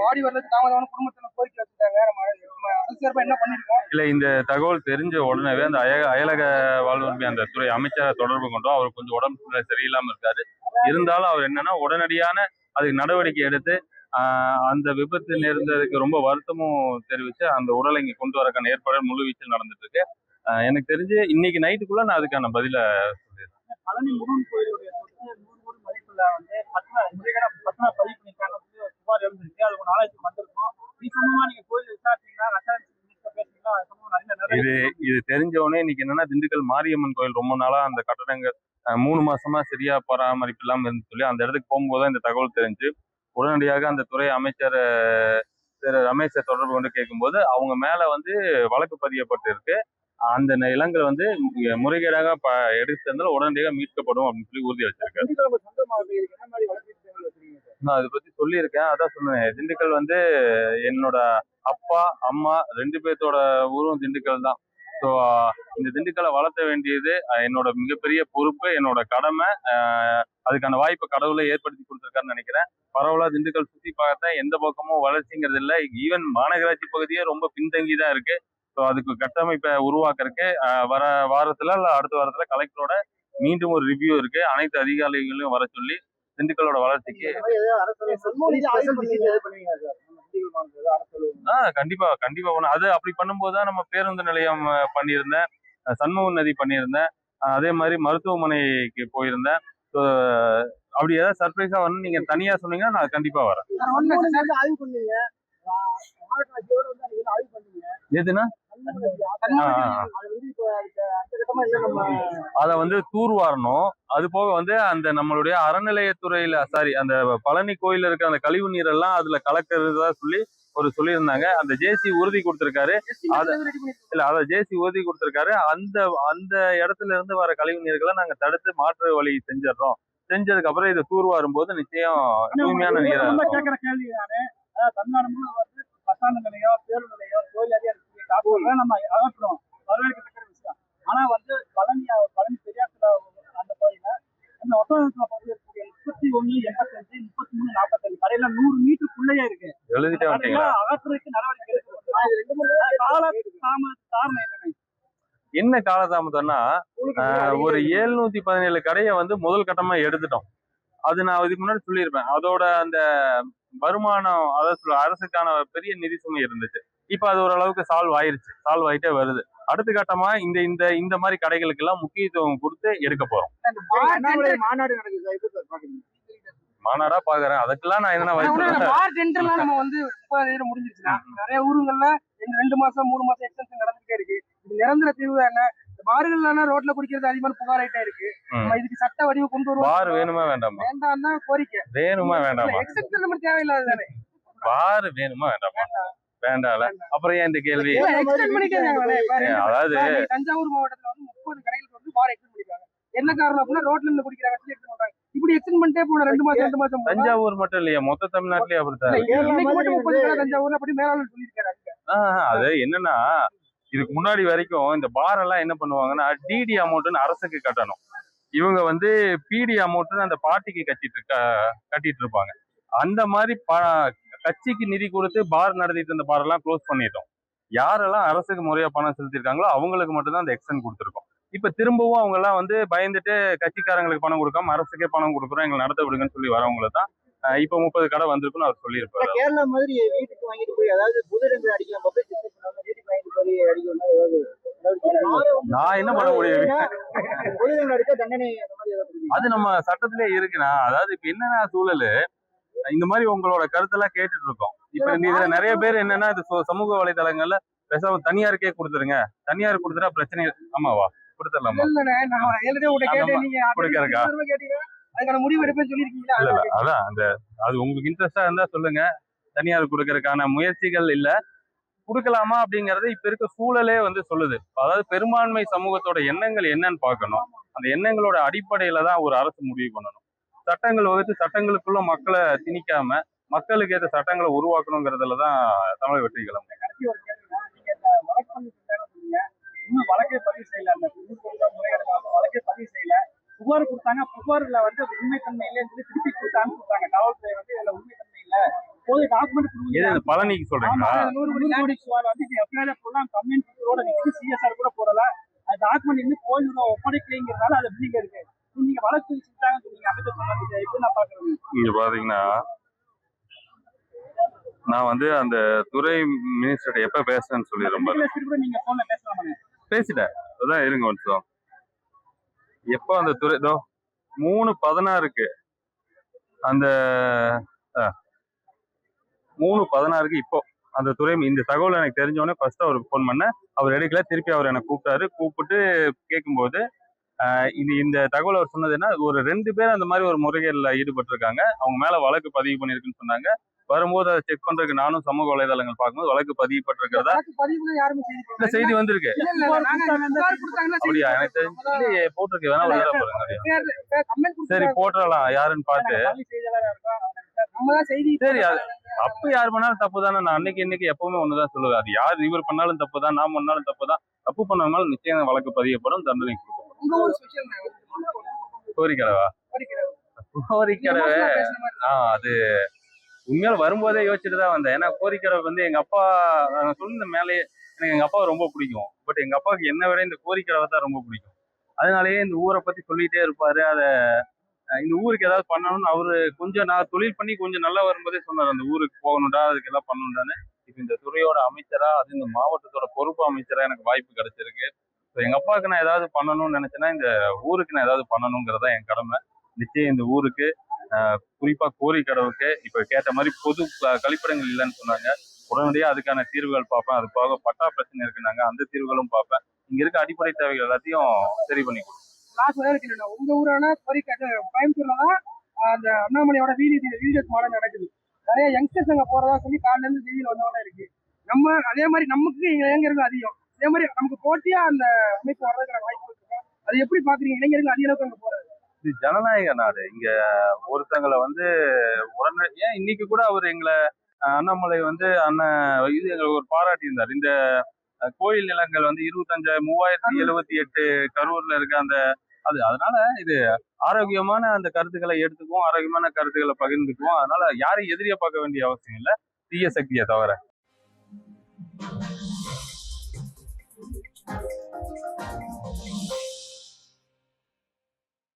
வாடி வர்றதுக்கு தாமதமான குடும்பத்துல கோரிக்கை வச்சிருக்காங்க. நம்ம அரசு சார்பா என்ன பண்ணிருக்கோம்? இல்ல, இந்த தகவல் தெரிஞ்ச உடனே அந்த அயலக வாழ்வுரிமை அந்த துறை அமைச்சரை தொடர்பு கொண்டோம். அவர் கொஞ்சம் உடம்பு சரியில்லாம இருக்காரு. இருந்தாலும் அவர் என்னன்னா உடனடியான அதுக்கு நடவடிக்கை எடுத்து அந்த விபத்து நேர்ந்ததுக்கு ரொம்ப வருத்தமும் தெரிவிச்சு அந்த உடலை இங்க கொண்டு வரக்கான ஏற்பாடு முழு வீச்சில் நடந்துட்டு இருக்கு. எனக்கு தெரிஞ்சு இன்னைக்கு நைட்டுக்குள்ள நான் அதுக்கான பதில சொல்லிடுறேன். பழனி முருகன் கோயிலுடைய சொத்து 100 கோடி மதிப்புள்ள வந்து பத்மா பதிவு பண்ணிருக்காங்க புகார் எழுந்திருக்கு. அது ஒரு நாளைக்கு வந்திருக்கும். இது சம்பந்தமா நீங்க கோயில் விசாரிச்சீங்கன்னா இது தெரிஞ்சவொடனே இன்னைக்கு என்னன்னா திண்டுக்கல் மாரியம்மன் கோயில் ரொம்ப நாளா அந்த கட்டடங்கள் 3 மாசமா சரியா பராமரிப்பு இல்லாம இருந்து சொல்லி அந்த இடத்துக்கு போகும்போது இந்த தகவல் தெரிஞ்சு உடனடியாக அந்த துறை அமைச்சர் திரு ரமேஷை தொடர்பு கொண்டு கேட்கும்போது அவங்க மேல வந்து வழக்கு பதியப்பட்டு இருக்கு. அந்த நிலங்கள் வந்து முறைகேடாக எடுத்து இருந்தாலும் உடனடியாக மீட்கப்படும் அப்படின்னு சொல்லி உறுதி வச்சிருக்காரு. நான் அதை பத்தி சொல்லியிருக்கேன். அதான் சொன்னேன், திண்டுக்கல் வந்து என்னோட அப்பா அம்மா 2 பேர்த்தோட ஊரும் திண்டுக்கல் தான். ஸோ இந்த திண்டுக்கலை வளர்த்த வேண்டியது என்னோட மிகப்பெரிய பொறுப்பு, என்னோட கடமை. அதுக்கான வாய்ப்பை கடவுளை ஏற்படுத்தி கொடுத்துருக்காருன்னு நினைக்கிறேன். பரவலா திண்டுக்கல் சுற்றி பார்த்தா எந்த பக்கமும் வளர்ச்சிங்கிறது இல்லை. ஈவன் மாநகராட்சி பகுதியே ரொம்ப பின்தங்கி தான் இருக்கு. ஸோ அதுக்கு கட்டமைப்பை உருவாக்குறதுக்கு வர வாரத்துல இல்லை அடுத்த வாரத்துல கலெக்டரோட மீண்டும் ஒரு ரிவ்யூ இருக்கு. அனைத்து அதிகாரிகளையும் வர சொல்லி திண்டுக்கலோட வளர்ச்சிக்கு கண்டிப்பா பண்ணும். அது அப்படி பண்ணும்போதுதான் நம்ம பேருந்து நிலையம் பண்ணியிருந்தேன், சண்முக நதி பண்ணியிருந்தேன், அதே மாதிரி மருத்துவமனைக்கு போயிருந்தேன். அப்படி ஏதாவது சர்ப்ரைஸா வந்து நீங்க தனியா சொன்னீங்கன்னா நான் கண்டிப்பா வரேன். எதுனா அத வந்து தூர்வாரணும். அது போக வந்து அந்த நம்மளுடைய அறநிலையத்துறையில அந்த பழனி கோயில இருக்க அந்த கழிவு நீர் எல்லாம் அதுல கலக்கிறதா சொல்லி சொல்லியிருந்தாங்க. அந்த ஜேசி உறுதி கொடுத்திருக்காரு. அத ஜேசி உறுதி கொடுத்திருக்காரு. அந்த இடத்துல இருந்து வர கழிவு நீர்களை நாங்க தடுத்து மாற்று வழி செஞ்சிடறோம். செஞ்சதுக்கு அப்புறம் இதை தூர்வாரும் போது நிச்சயம் தூய்மையான நீரா கேட்கிற கேள்வி தானே. தமிழ்நாடு வந்து பசாண்டு நிலையோ பேருந்து நிலையோ கோயில் அதிகாரி நம்ம அகற்றுறோம், வரவேற்கத்தக்க விஷயம். ஆனா வந்து பழனி பெரியாத்துல அந்த கோயில அந்த ஒட்டகத்துல பகுதியில் இருக்கக்கூடிய 31, 85, 33, 45 கடையில 100 மீட்டருக்குள்ளேயே இருக்கு. அகற்றுறதுக்கு நடவடிக்கை என்ன காலதாமதம்னா ஒரு 717 கடையை வந்து முதல் கட்டமா எடுத்துட்டோம். அது நான் இதுக்கு முன்னாடி சொல்லியிருப்பேன். அதோட அந்த வருமானம் அதாவது அரசுக்கான பெரிய நிதி சுமை இருந்துச்சு. இப்ப அது ஓரளவுக்கு சால்வ் ஆயிட்டே வருது. அடுத்த கட்டமா இந்த மாதிரி கடைகளுக்கு எல்லாம் முக்கியத்துவம் கொடுத்து எடுக்க போறோம். மாநாடா பாக்குறேன். அதுக்கெல்லாம் நான் என்ன நம்ம வந்து முடிஞ்சிருச்சுன்னா நிறைய ஊருங்கள்ல 2 மாசம் 3 மாசம் எக்ஸ்டென்ஷன் நடந்துட்டே இருக்கு. இது நிரந்தர தீர்வு என்ன? பாருங்கள்னா ரோட்ல குடிக்கிறது அதிகமான புகார் ஆயிட்டே இருக்கு. இதுக்கு சட்ட வடிவு கொண்டு வருவோம். பார் வேணுமா வேண்டாமா? வேண்டாம் தான் கோரிக்கை. வேணுமா வேண்டாமா? எக்ஸ்டென்ஷன் நம்ம தேவையில்லாத தானே. பார் வேணுமா வேண்டாமா? வேண்டாம்ல. அப்புறம் ஏன் இந்த கேள்வி? அதாவது தஞ்சாவூர் மாவட்டத்துல வந்து 30 கடைகளுக்கு வந்து பார் எக்ஸ்டென்ட் பண்ணிருக்காங்க. என்ன காரணம் அப்படின்னா ரோட்ல இருந்து குடிக்கிறாங்க, இப்படி எக்ஸ்டென்ட் பண்ணிட்டே போன 2 மாசம் தஞ்சாவூர் மட்டும் இல்லையா, மொத்த தமிழ்நாட்டிலேயே அப்படித்தான். தஞ்சாவூர்ல அப்படி மேலாளர் சொல்லியிருக்காரு. அது என்னன்னா இதுக்கு முன்னாடி வரைக்கும் இந்த பார் எல்லாம் என்ன பண்ணுவாங்கன்னா டிடி அமௌண்ட்னு அரசுக்கு கட்டணும். இவங்க வந்து பிடி அமௌண்ட்னு அந்த பார்ட்டிக்கு கட்டிட்டு இருப்பாங்க. அந்த மாதிரி கட்சிக்கு நிதி கொடுத்து பார் நடத்திட்டு இருந்த பார் எல்லாம் க்ளோஸ் பண்ணிட்டோம். யாரெல்லாம் அரசுக்கு முறையா பணம் செலுத்திருக்காங்களோ அவங்களுக்கு மட்டும்தான் அந்த எக்ஸ்டென்ட் கொடுத்துருக்கோம். இப்ப திரும்பவும் அவங்க எல்லாம் வந்து பயந்துட்டு கட்சிக்காரங்களுக்கு பணம் கொடுக்காம அரசுக்கே பணம் கொடுக்குறோம், எங்களை நடத்த விடுங்கன்னு சொல்லி வரவங்களை தான் இப்ப 30 கடை வந்திருக்குன்னு அவர் சொல்லியிருப்பாரு. கேரளா மாதிரி வீட்டுக்கு வாங்கிட்டு போய் அதாவது புதுரங்க அடிக்கலாம், வீட்டுக்கு வாங்கிட்டு போய் அடிக்கணும். நான் என்ன பண்ண முடியும்? அது நம்ம சட்டத்திலே இருக்குண்ணா. அதாவது இப்ப என்னன்னா சூழலு இந்த மாதிரி உங்களோட கருத்தெல்லாம் கேட்டுட்டு இருக்கோம். இப்ப நீங்க நிறைய பேர் என்னன்னா இது சமூக வலைதளங்கள்ல பேசாம தனியாருக்கே கொடுத்துருங்க, தனியார் கொடுத்துட்டா பிரச்சனை. ஆமாவா? கொடுத்துடலாமா? கொடுக்கறக்கா? அதான் அது உங்களுக்கு இன்ட்ரெஸ்டா இருந்தா சொல்லுங்க. தனியார் கொடுக்கறதுக்கான முயற்சிகள் இல்ல, கொடுக்கலாமா அப்படிங்கறது இப்ப இருக்க சூழலே வந்து சொல்லுது. அதாவது பெரும்பான்மை சமூகத்தோட எண்ணங்கள் என்னன்னு பார்க்கணும். அந்த எண்ணங்களோட அடிப்படையில தான் ஒரு அரசு முடிவு பண்ணணும். சட்டங்கள் வகுத்து சட்டங்களுக்குள்ள மக்களை திணிக்காம மக்களுக்கு ஏற்ற சட்டங்களை உருவாக்கணுங்கிறதுலதான் தமிழக வெற்றி கிளம்பு. வழக்கே பதிவு செய்யல, வழக்கே பதிவு செய்யல, புகார் கொடுத்தாங்க. புகார்ல வந்து உண்மைத்தன்மை இல்லைன்னு சொல்லி திருப்பி கொடுத்தாங்க. காவல்துறை வந்து இதுல உண்மைத்தன்மை இல்ல, போது டாக்குமெண்ட் எது கொடுங்க. இந்த பழனிக்கு ஆமா, சொல்றீங்களா? 100 கோடி சுவால் வந்து எஃப்ஐஆர் போடலாம், கம்யூனிட்டியோட நிற்குது, சிஎஸ்ஆர் கூட போடல. அது டாக்குமெண்ட் இன்னும் கோயிலோட ஒப்படைக்கலைங்கிறதால அது எப்படிங்க இருக்கு? நீங்க வழக்கு செஞ்சாங்கன்னு சொன்னீங்க, அமைச்சர் சொன்னது எப்படி நான் பாக்குறேன்? இங்க பாத்தீங்கன்னா நான் வந்து அந்த துறை மினிஸ்டர் எப்ப பேசுறேன்னு சொல்லிடுறேன் பாருங்க. கூட நீங்க போன்ல பேசலாமே. பேசிட்டேன், அதான் இருங்க ஒரு நிமிஷம். எப்போ அந்த துறை 3/16க்கு அந்த 3/16க்கு இப்போ அந்த துறை இந்த தகவல் எனக்கு தெரிஞ்சோடனே ஃபர்ஸ்ட் அவருக்கு ஃபோன் பண்ணேன். அவர் எடுக்கல. திருப்பி அவர் என்னை கூப்பிட்டாரு. கூப்பிட்டு கேட்கும்போது இந்த தகவல் அவர் சொன்னது என்ன, ஒரு 2 பேர் அந்த மாதிரி ஒரு முறைகேடுல ஈடுபட்டிருக்காங்க, அவங்க மேல வழக்கு பதிவு பண்ணிருக்குன்னு சொன்னாங்க. வரும்போது அதை செக் பண்றதுக்கு நானும் சமூக வலைதளங்கள் பார்க்கும்போது வழக்கு பதிவுபட்டிருக்கிறதா செய்தி வந்திருக்கு. அப்படியா? எனக்கு தெரிஞ்சு போட்டிருக்கு, வேணா உள்ள பாருங்க. சரி போட்டுறலாம் யாருன்னு பார்த்து. சரி, அது அப்ப யார் பண்ணாலும் தப்பு தானே. நான் இன்னைக்கு எப்பவுமே ஒண்ணுதான் சொல்லுவேன், அது யார் இவர் பண்ணாலும் தப்பு தான், நான் பண்ணாலும் தப்பு தான். தப்பு பண்ணனால நிச்சயம் வழக்கு பதியப்படும், தண்டனை கொடுக்கப்படும். கோரிக்கடவா? கோரிக்கடவை அது உண்மையால வரும்போதே யோசிச்சுட்டு தான் வந்தேன். ஏன்னா கோரிக்கடவை வந்து எங்க அப்பா நான் சொன்ன மேலேயே எனக்கு எங்க அப்பாவை ரொம்ப பிடிக்கும். பட் எங்க அப்பாவுக்கு என்னை விட இந்த கோரிக்கடவை தான் ரொம்ப பிடிக்கும். அதனாலேயே இந்த ஊரை பத்தி சொல்லிட்டே இருப்பாரு. இந்த ஊருக்கு ஏதாவது பண்ணணும்னு அவரு கொஞ்சம் நான் தொழில் பண்ணி கொஞ்சம் நல்லா வரும்போதே சொன்னார், அந்த ஊருக்கு போகணும்டா, அதுக்கு எல்லாம் பண்ணணும்டான்னு. இப்ப இந்த துறையோட அமைச்சரா, அது இந்த மாவட்டத்தோட பொறுப்பு அமைச்சரா எனக்கு வாய்ப்பு கிடைச்சிருக்கு. எங்க அப்பாவுக்கு நான் ஏதாவது பண்ணணும்னு நினைச்சேன்னா இந்த ஊருக்கு நான் ஏதாவது பண்ணணுங்கிறதா என் கடமை. நிச்சயம் இந்த ஊருக்கு குறிப்பா கோரிக்கடவுக்கு இப்ப கேட்ட மாதிரி பொது கழிப்பிடங்கள் இல்லைன்னு சொன்னாங்க. உடனடியாக அதுக்கான தீர்வுகள் பார்ப்பேன். அது போக பட்டா பிரச்சனை இருக்குனாங்க, அந்த தீர்வுகளும் பார்ப்பேன். இங்க இருக்க அடிப்படை தேவைகள் எல்லாத்தையும் சரி பண்ணி கொடுப்பேன். உங்க ஊரான கோயம்புத்தூர்ல தான் அந்த அண்ணாமலையோட வீடியோஸ் மாடல் நடக்குது. நிறைய யங்ஸ்டர்ஸ் அங்க போறதா சொல்லி காலையில இருந்து வெளியில வந்தவங்க இருக்கு. நம்ம அதே மாதிரி நமக்கு இளைஞர்கள் அதிகம், அதே மாதிரி நமக்கு போட்டியா அந்த அமைப்பு வர்றதுக்கான வாய்ப்பு இருக்கு. அது எப்படி பாக்குறீங்க? இளைஞர்கள் அதிக அளவுக்கு அங்க போறது. இது ஜனநாயக நாடு. இங்க ஒருத்தங்களை வந்து உடனே ஏன் இன்னைக்கு கூட அவர் எங்களை அண்ணாமலை வந்து இது எங்களுக்கு ஒரு பாராட்டி இருந்தார். இந்த கோயில் நிலங்கள் வந்து 25,378 கரூர்ல இருக்க அந்த அதனால இது ஆரோக்கியமான அந்த கருத்துக்களை எடுத்துக்குவோம், ஆரோக்கியமான கருத்துக்களை பகிர்ந்துக்குவோம். அதனால யாரையும் எதிரியா பார்க்க வேண்டிய அவசியம் இல்லை, தீய சக்தியை தவிர.